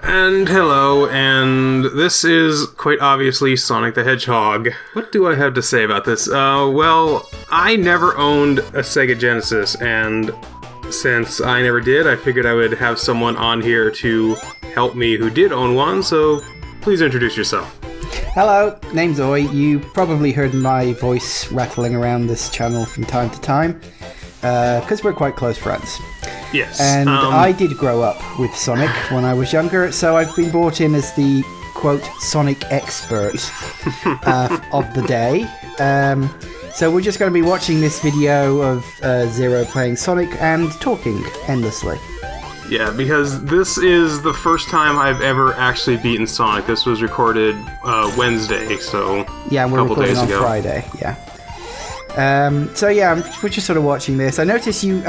And hello, and this is quite obviously Sonic the Hedgehog. What do I have to say about this? Well, I never owned a Sega Genesis, and since I never did, I figured I would have someone on here to help me who did own one, so please introduce yourself. Hello, name's Oi. You probably heard my voice rattling around this channel from time to time, because we're quite close friends. Yes. And I did grow up with Sonic when I was younger, so I've been brought in as the, quote, Sonic expert of the day. So we're just going to be watching this video of Zero playing Sonic and talking endlessly. Yeah, because this is the first time I've ever actually beaten Sonic. This was recorded Wednesday, so yeah, we're a couple recording days on ago. Friday, yeah. So yeah, we're just sort of watching this. I notice you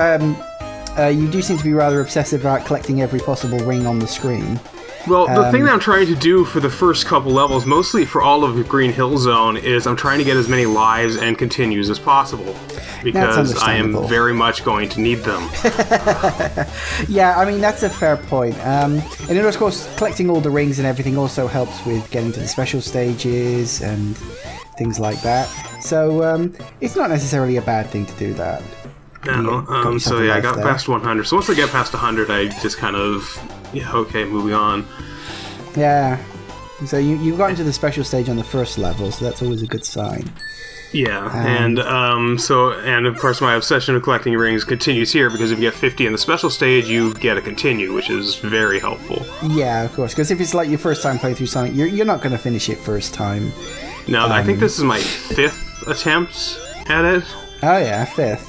do seem to be rather obsessive about collecting every possible ring on the screen. Well, the thing that I'm trying to do for the first couple levels, mostly for all of the Green Hill Zone, is I'm trying to get as many lives and continues as possible. Because I am very much going to need them. Yeah, I mean, that's a fair point. And then, of course, collecting all the rings and everything also helps with getting to the special stages and things like that. So, it's not necessarily a bad thing to do that. No, so yeah, I got past 100. So once I get past 100, I just kind of, yeah, okay, moving on. Yeah. So you got into the special stage on the first level, so that's always a good sign. Yeah, and of course my obsession with collecting rings continues here, because if you get 50 in the special stage, you get a continue, which is very helpful. Yeah, of course, because if it's like your first time playing through Sonic, you're not going to finish it first time. No, I think this is my 5th attempt at it. Oh yeah, 5th.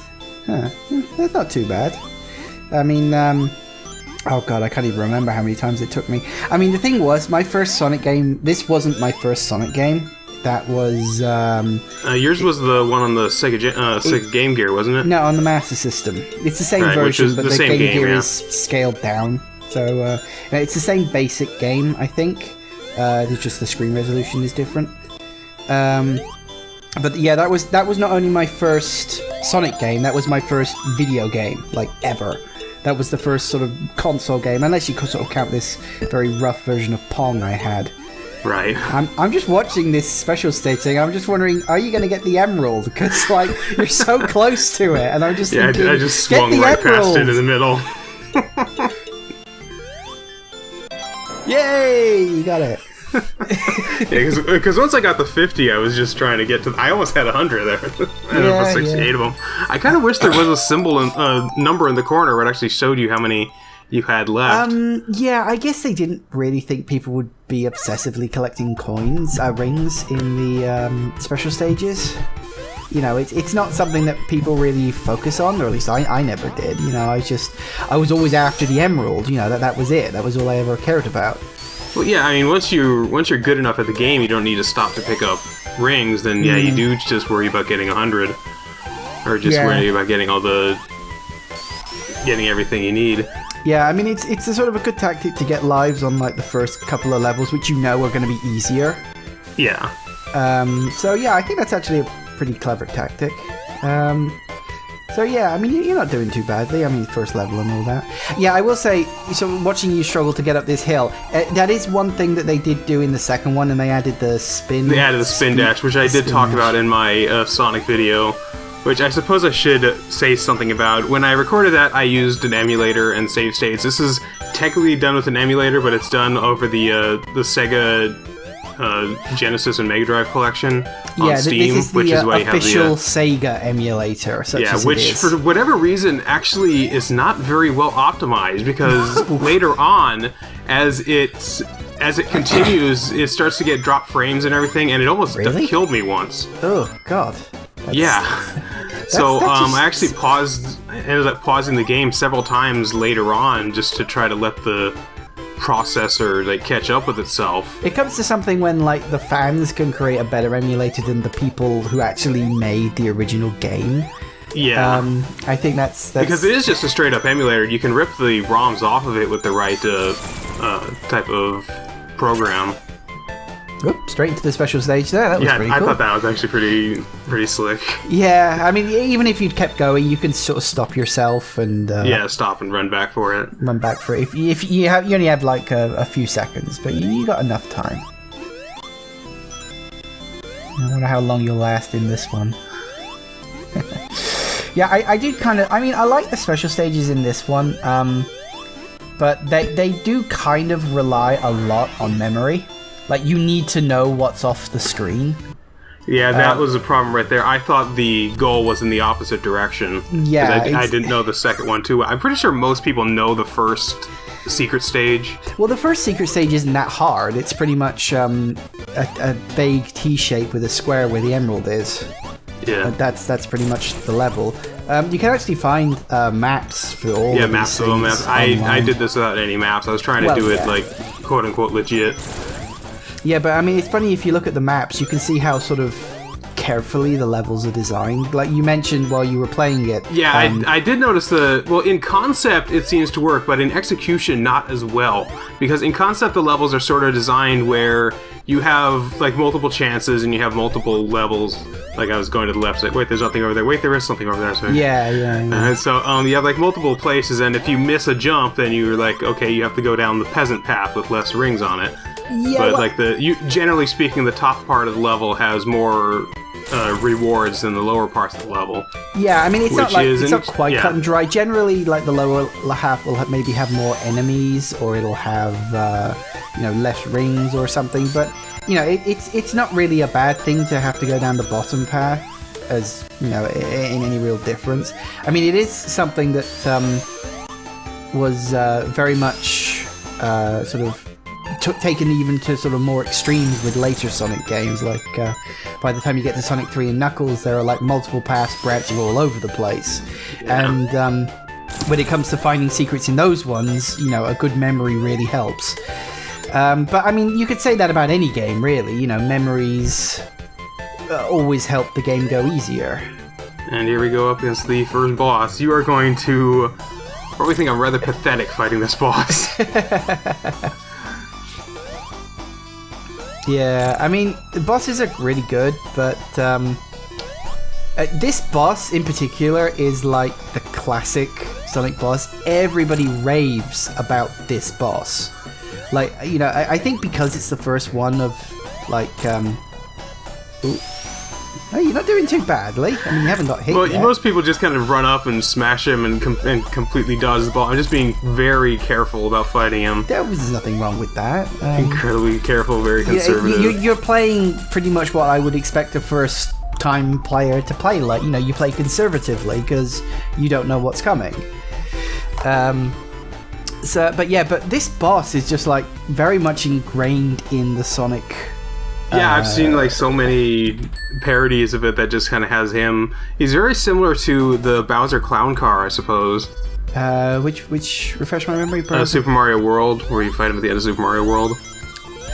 Huh. That's not too bad. I mean, oh god, I can't even remember how many times it took me. I mean, the thing was, my first Sonic game, this wasn't my first Sonic game. That was, yours was the one on the Sega Game Gear, wasn't it? No, on the Master System. It's the same version, but the Game Gear is scaled down. So, it's the same basic game, I think. It's just the screen resolution is different. But yeah, that was not only my first Sonic game, that was my first video game, like, ever. That was the first sort of console game, unless you could sort of count this very rough version of Pong I had. Right. I'm just watching this special stage thing. I'm just wondering, are you going to get the emerald? Because, like, you're so close to it, and I'm just thinking, I just swung right past it in the middle. Yay! You got it. Yeah, because once I got the 50, I was just trying to get to... I almost had 100 there. And it was 68 of them. I kind of wish there was a symbol, number in the corner where it actually showed you how many you had left. Yeah, I guess they didn't really think people would be obsessively collecting rings in the special stages. You know, it's not something that people really focus on, or at least I never did. You know, I was always after the emerald. You know, that was it. That was all I ever cared about. Well, yeah, I mean, once you're good enough at the game, you don't need to stop to pick up rings, then yeah, you do just worry about getting 100. Or just worry about getting everything you need. Yeah, I mean, it's a sort of a good tactic to get lives on, like, the first couple of levels, which you know are going to be easier. Yeah. So yeah, I think that's actually a pretty clever tactic. So yeah, I mean, you're not doing too badly. I mean, first level and all that. Yeah, I will say, so watching you struggle to get up this hill, that is one thing that they did do in the second one, and they added the spin. They added the spin dash, which I did talk about in my Sonic video, which I suppose I should say something about. When I recorded that, I used an emulator and save states. This is technically done with an emulator, but it's done over the Sega Genesis and Mega Drive collection on Steam, this is which is why you have the official Sega emulator. Which for whatever reason actually is not very well optimized, because later on, as it continues, it starts to get drop frames and everything, and it almost killed me once. Oh god. So I actually ended up pausing the game several times later on just to try to let the processor like catch up with itself. It comes to something when like the fans can create a better emulator than the people who actually made the original game. Yeah. I think that's because it is just a straight up emulator. You can rip the ROMs off of it with the right type of program. Oop, straight into the special stage there. That was pretty cool. I thought that was actually pretty slick. Yeah, I mean, even if you'd kept going, you can sort of stop yourself and stop and run back for it. Run back for it. If you only have like a few seconds, but you got enough time. I wonder how long you'll last in this one. Yeah, I do kind of. I mean, I like the special stages in this one, but they do kind of rely a lot on memory. Like, you need to know what's off the screen. Yeah, that was a problem right there. I thought the goal was in the opposite direction. Yeah. I didn't know the second one, too. I'm pretty sure most people know the first secret stage. Well, the first secret stage isn't that hard. It's pretty much a vague T-shape with a square where the emerald is. Yeah. That's pretty much the level. You can actually find maps for all of maps these of them. I did this without any maps. I was trying to do it, like, quote-unquote legit. Yeah, but I mean, it's funny, if you look at the maps, you can see how sort of carefully the levels are designed. Like you mentioned while you were playing it. Yeah, I did notice in concept it seems to work, but in execution not as well. Because in concept the levels are sort of designed where you have like multiple chances and you have multiple levels. Like I was going to the left, like, wait, there's nothing over there. Wait, there is something over there. Sorry. Yeah. So you have like multiple places, and if you miss a jump, then you're like, okay, you have to go down the peasant path with less rings on it. Yeah, but generally speaking, the top part of the level has more rewards than the lower parts of the level. Yeah, I mean, it's not quite cut and dry. Generally, like the lower half will maybe have more enemies, or it'll have less rings or something. But it's not really a bad thing to have to go down the bottom path, as in any real difference. I mean, it is something that was very much sort of taken even to sort of more extremes with later Sonic games. Like by the time you get to Sonic 3 and Knuckles, there are like multiple paths branching all over the place. Yeah. And when it comes to finding secrets in those ones, a good memory really helps. But I mean, you could say that about any game, really. Memories always help the game go easier. And here we go up against the first boss. You are going to probably think I'm rather pathetic fighting this boss. Yeah, I mean, the bosses are really good, but this boss in particular is like the classic Sonic boss. Everybody raves about this boss. Like, I think because it's the first one of, like, no, you're not doing too badly. I mean, you haven't got hit yet. Most people just kind of run up and smash him and completely dodge the ball. I'm just being very careful about fighting him. There was nothing wrong with that. Incredibly careful, very conservative. You're playing pretty much what I would expect a first-time player to play. Like, you play conservatively because you don't know what's coming. But this boss is just like very much ingrained in the Sonic. Yeah, I've seen like so many parodies of it that just kind of has him. He's very similar to the Bowser clown car, I suppose. Which refresh my memory? Super Mario World, where you fight him at the end of Super Mario World.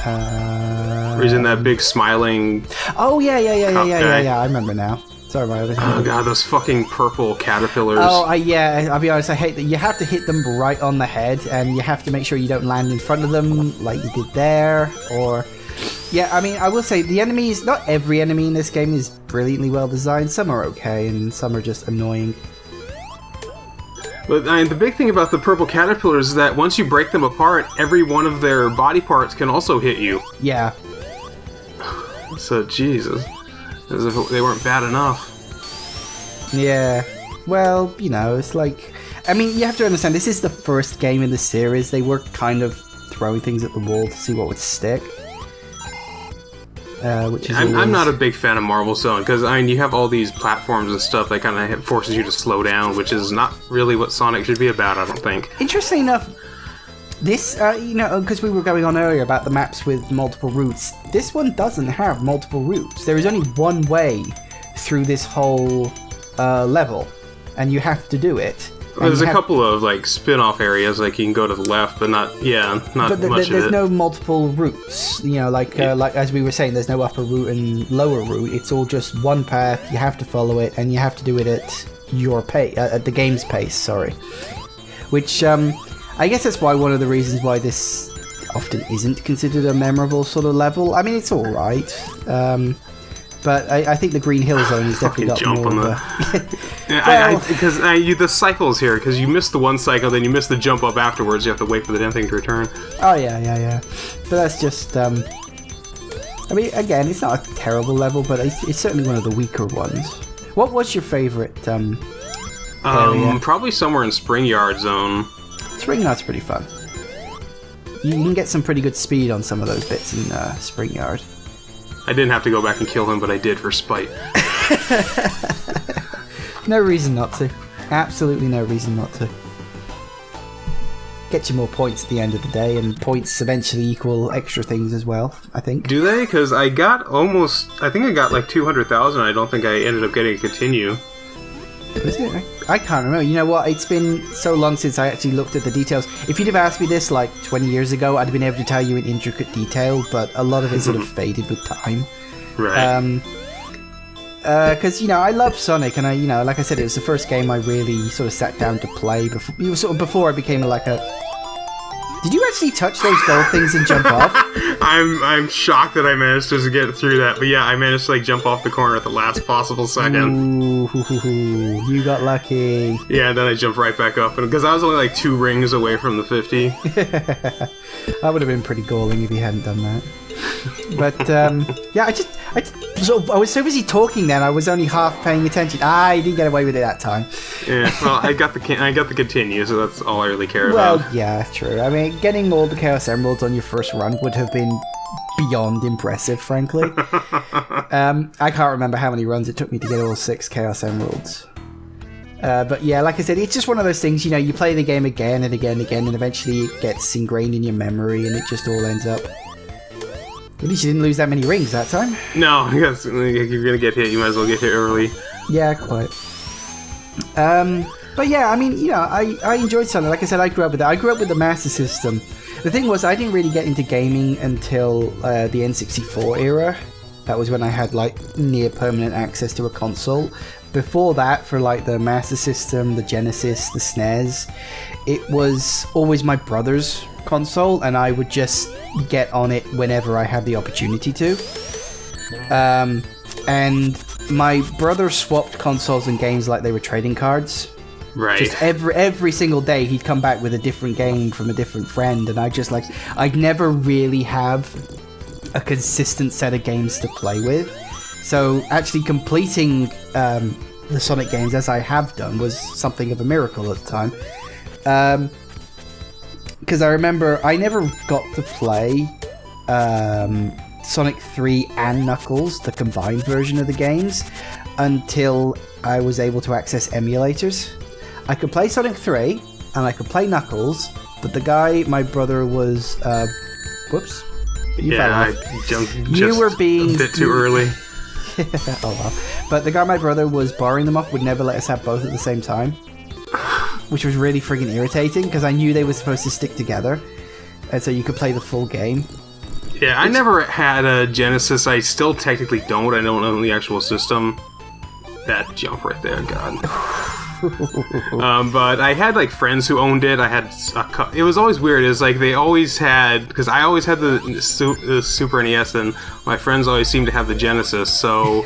Where he's in that big smiling. Oh yeah. I remember now. Sorry, Mario. Oh god, those fucking purple caterpillars. Oh I'll be honest. I hate that. You have to hit them right on the head, and you have to make sure you don't land in front of them like you did there, or. Yeah, I mean, I will say, the enemies, not every enemy in this game is brilliantly well designed. Some are okay, and some are just annoying. But the big thing about the purple caterpillars is that once you break them apart, every one of their body parts can also hit you. Yeah. So, Jesus. As if they weren't bad enough. Yeah. Well, it's like... I mean, you have to understand, this is the first game in the series. They were kind of throwing things at the wall to see what would stick. I'm not a big fan of Marvel Zone, because you have all these platforms and stuff that kind of forces you to slow down, which is not really what Sonic should be about, I don't think. Interesting enough, this, because we were going on earlier about the maps with multiple routes, this one doesn't have multiple routes. There is only one way through this whole level, and you have to do it. Well, there's a couple of like spin-off areas, like you can go to the left, but not much of it. There's no multiple routes, like as we were saying, there's no upper route and lower route. It's all just one path. You have to follow it, and you have to do it at your pace, at the game's pace. Sorry, which I guess that's why one of the reasons why this often isn't considered a memorable sort of level. I mean, it's all right. But I think the Green Hill Zone has definitely got more of a... Because the cycles here, because you miss the one cycle, then you miss the jump up afterwards. You have to wait for the damn thing to return. Oh, yeah. But that's just... I mean, again, it's not a terrible level, but it's certainly one of the weaker ones. What was your favourite area? Probably somewhere in Spring Yard Zone. Spring Yard's pretty fun. You can get some pretty good speed on some of those bits in Spring Yard. I didn't have to go back and kill him, but I did for spite. No reason not to. Absolutely no reason not to. Get you more points at the end of the day, and points eventually equal extra things as well, I think. Do they? Because I got I think I got like 200,000. I don't think I ended up getting a continue. Was it? I can't remember. You know what? It's been so long since I actually looked at the details. If you'd have asked me this like 20 years ago, I'd have been able to tell you in intricate detail, but a lot of it sort of faded with time. Right. Because, I love Sonic, and like I said, it was the first game I really sort of sat down to play before I became like a... Did you actually touch those gold things and jump off? I'm shocked that I managed to get through that, but yeah, I managed to jump off the corner at the last possible second. Ooh, you got lucky. Yeah, and then I jumped right back up, because I was only like 2 rings away from the 50. That would have been pretty galling if you hadn't done that. But yeah, I was so busy talking then I was only half paying attention. I didn't get away with it that time. Yeah, well, I got the continue, so that's all I really care about. Well, yeah, true. I mean, getting all the Chaos Emeralds on your first run would have been beyond impressive, frankly. I can't remember how many runs it took me to get all 6 Chaos Emeralds. But yeah, like I said, it's just one of those things, you play the game again and again and again, and eventually it gets ingrained in your memory, and it just all ends up... At least you didn't lose that many rings that time. No, because if you're going to get hit, you might as well get hit early. Yeah, quite. But yeah, I mean, I enjoyed Sonic. Like I said, I grew up with it. I grew up with the Master System. The thing was, I didn't really get into gaming until the N64 era. That was when I had, near permanent access to a console. Before that, for, the Master System, the Genesis, the SNES, it was always my brother's console, and I would just get on it whenever I had the opportunity to. And my brother swapped consoles and games like they were trading cards. Right. Just every single day he'd come back with a different game from a different friend, and I'd never really have a consistent set of games to play with. So actually completing the Sonic games as I have done was something of a miracle at the time. Because I remember I never got to play Sonic 3 and Knuckles, the combined version of the games, until I was able to access emulators. I could play Sonic 3 and I could play Knuckles, but the guy my brother was... whoops. You fell off. I jumped you were being a bit too early. Oh well. But the guy my brother was borrowing them off would never let us have both at the same time. Which was really friggin' irritating, because I knew they were supposed to stick together, and so you could play the full game. Yeah, I never had a Genesis. I still technically don't. I don't own the actual system. That jump right there, God. But I had friends who owned it. I had it was always weird. It's they always had, because I always had the Super NES, and my friends always seemed to have the Genesis. So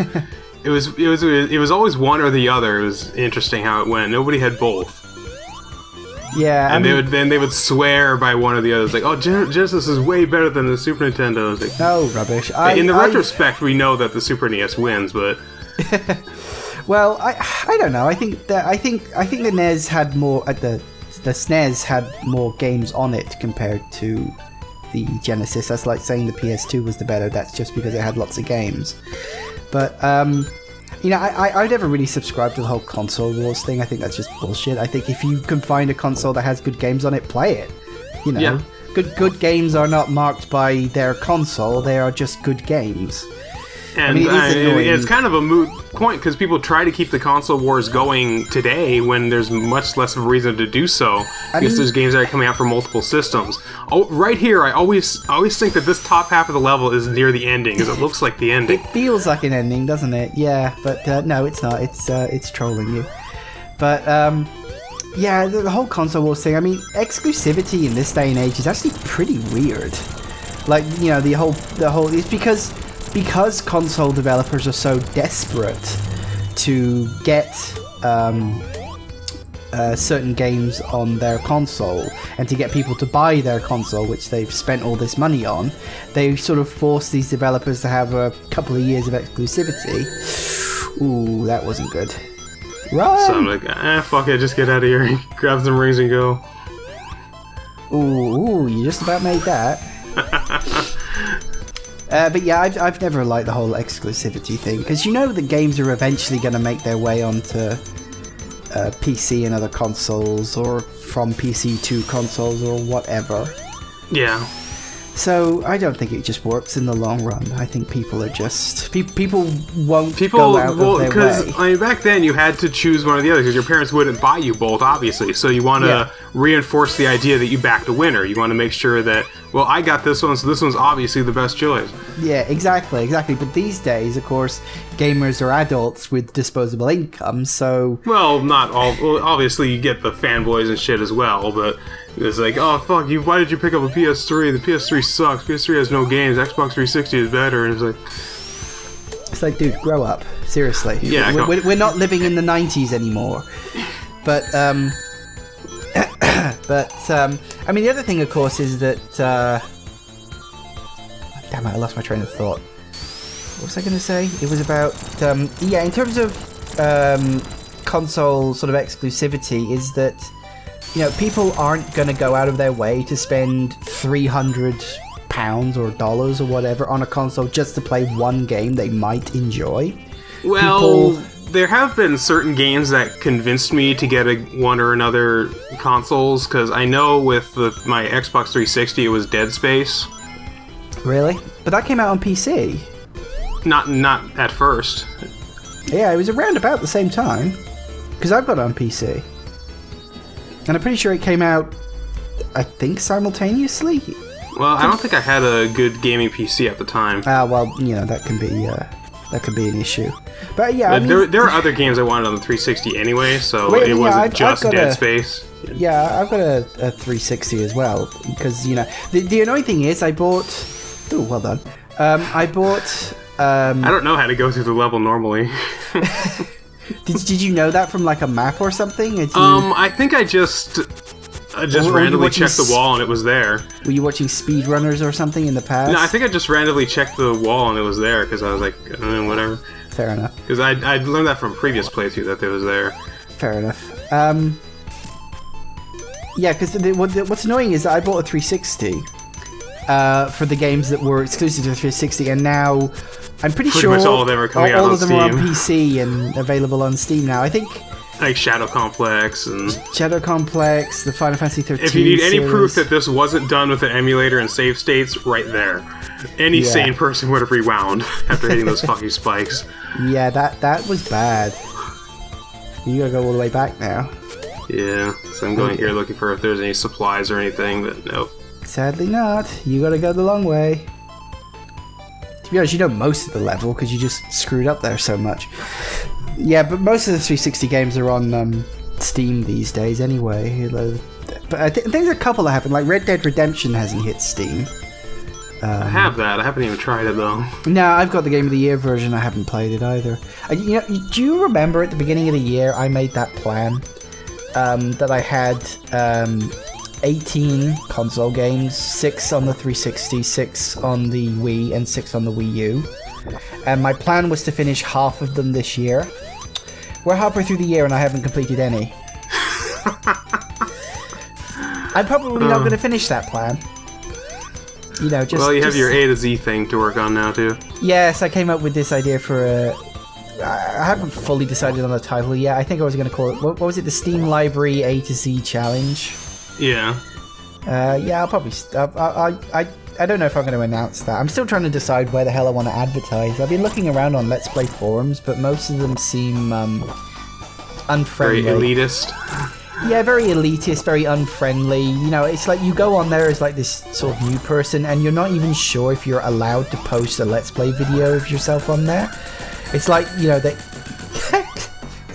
it was always one or the other. It was interesting how it went. Nobody had both. Yeah, and they would swear by one or the other. It's oh, Genesis is way better than the Super Nintendo. It's no rubbish. In the retrospect, we know that the Super NES wins, but well, I don't know. I think the NES had more. The SNES had more games on it compared to the Genesis. That's like saying the PS2 was the better. That's just because it had lots of games. But I never really subscribed to the whole console wars thing. I think that's just bullshit. I think if you can find a console that has good games on it, play it. Yeah. Good games are not marked by their console. They are just good games. And it's kind of a moot point, because people try to keep the console wars going today when there's much less of a reason to do so, because there's games that are coming out for multiple systems. Oh, right here, I always think that this top half of the level is near the ending, because it looks like the ending. It feels like an ending, doesn't it? Yeah, but no, it's not. It's trolling you. But Yeah, the whole console wars thing. I mean, exclusivity in this day and age is actually pretty weird. Like, you know, the whole it's because console developers are so desperate to get certain games on their console and to get people to buy their console, which they've spent all this money on. They sort of force these developers to have a couple of years of exclusivity. Ooh, that wasn't good. Run! So I'm like, fuck it, just get out of here. Grab some rings and go. Ooh, you just about made that. But yeah, I've never liked the whole exclusivity thing, because you know the games are eventually going to make their way onto PC and other consoles, or from PC to consoles, or whatever. Yeah. So I don't think it just works in the long run. I think people are just people won't go out of their way. Because I mean, back then you had to choose one or the other because your parents wouldn't buy you both, obviously. So you want to reinforce the idea that you backed a winner. You want to make sure that, well, I got this one, so this one's obviously the best choice. Yeah, exactly. But these days, of course, gamers are adults with disposable income, so... Well, not all. Well, obviously, you get the fanboys and shit as well, but it's like, oh, fuck, why did you pick up a PS3? The PS3 sucks. PS3 has no games. Xbox 360 is better. And it's like, dude, grow up. Seriously. Yeah, we're not living in the 90s anymore. But, I mean, the other thing, of course, is that... Damn it, I lost my train of thought. What was I going to say? It was about... yeah, in terms of console sort of exclusivity, is that, you know, people aren't going to go out of their way to spend £300 or dollars or whatever on a console just to play one game they might enjoy. Well... There have been certain games that convinced me to get one or another consoles, because I know with my Xbox 360 it was Dead Space. Really? But that came out on PC. Not at first. Yeah, it was around about the same time, because I've got it on PC. And I'm pretty sure it came out, I think, simultaneously? Well, I don't think I had a good gaming PC at the time. Well, you know, that can be an issue. But yeah, I mean, there are other games I wanted on the 360 anyway, so it wasn't just Dead Space. Yeah, I've got a 360 as well, because, you know, the annoying thing is I bought... Ooh, well done. I bought... I don't know how to go through the level normally. Did you know that from like a map or something? I think I just randomly checked the wall and it was there. Were you watching speedrunners or something in the past? No, I think I just randomly checked the wall and it was there because I was like, whatever. Fair enough. Because I'd learned that from a previous playthrough that it was there. Fair enough. Yeah, because what's annoying is that I bought a 360 for the games that were exclusive to the 360, and now I'm pretty sure much all of them are coming out on Steam. All of them are on PC and available on Steam now. I think... Like Shadow Complex, the Final Fantasy 13 If you need any series. proof that this wasn't done with an emulator and save states, right there. Any sane person would have rewound after hitting those fucking spikes. Yeah, that was bad. You gotta go all the way back now. Yeah, so I'm going here looking for if there's any supplies or anything, but nope. Sadly not. You gotta go the long way. To be honest, you know most of the level because you just screwed up there so much. Yeah, but most of the 360 games are on Steam these days anyway. But I think there's a couple that happen. Like Red Dead Redemption hasn't hit Steam. I have that. I haven't even tried it though. No, I've got the Game of the Year version. I haven't played it either. You know, do you remember at the beginning of the year I made that plan that I had 18 console games, 6 on the 360, 6 on the Wii, and 6 on the Wii U. And my plan was to finish half of them this year. We're halfway through the year and I haven't completed any. I'm probably not going to finish that plan. You know, well, you have your A to Z thing to work on now too. Yes, I came up with this idea for a... I haven't fully decided on the title yet. I think I was going to call it... What was it? The Steam Library A to Z Challenge? Yeah. Yeah, I'll probably... I don't know if I'm going to announce that. I'm still trying to decide where the hell I want to advertise. I've been looking around on Let's Play forums, but most of them seem unfriendly. Very elitist. Yeah, very elitist, very unfriendly. You know, it's like you go on there as like this sort of new person, and you're not even sure if you're allowed to post a Let's Play video of yourself on there. It's like, you know,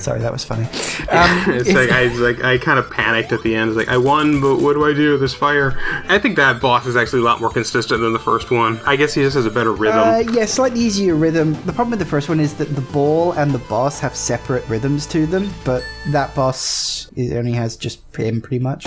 Sorry, that was funny. I kind of panicked at the end. It's like, I won, but what do I do? There's fire. I think that boss is actually a lot more consistent than the first one. I guess he just has a better rhythm. Yeah, slightly easier rhythm. The problem with the first one is that the ball and the boss have separate rhythms to them, but that boss only has just him, pretty much.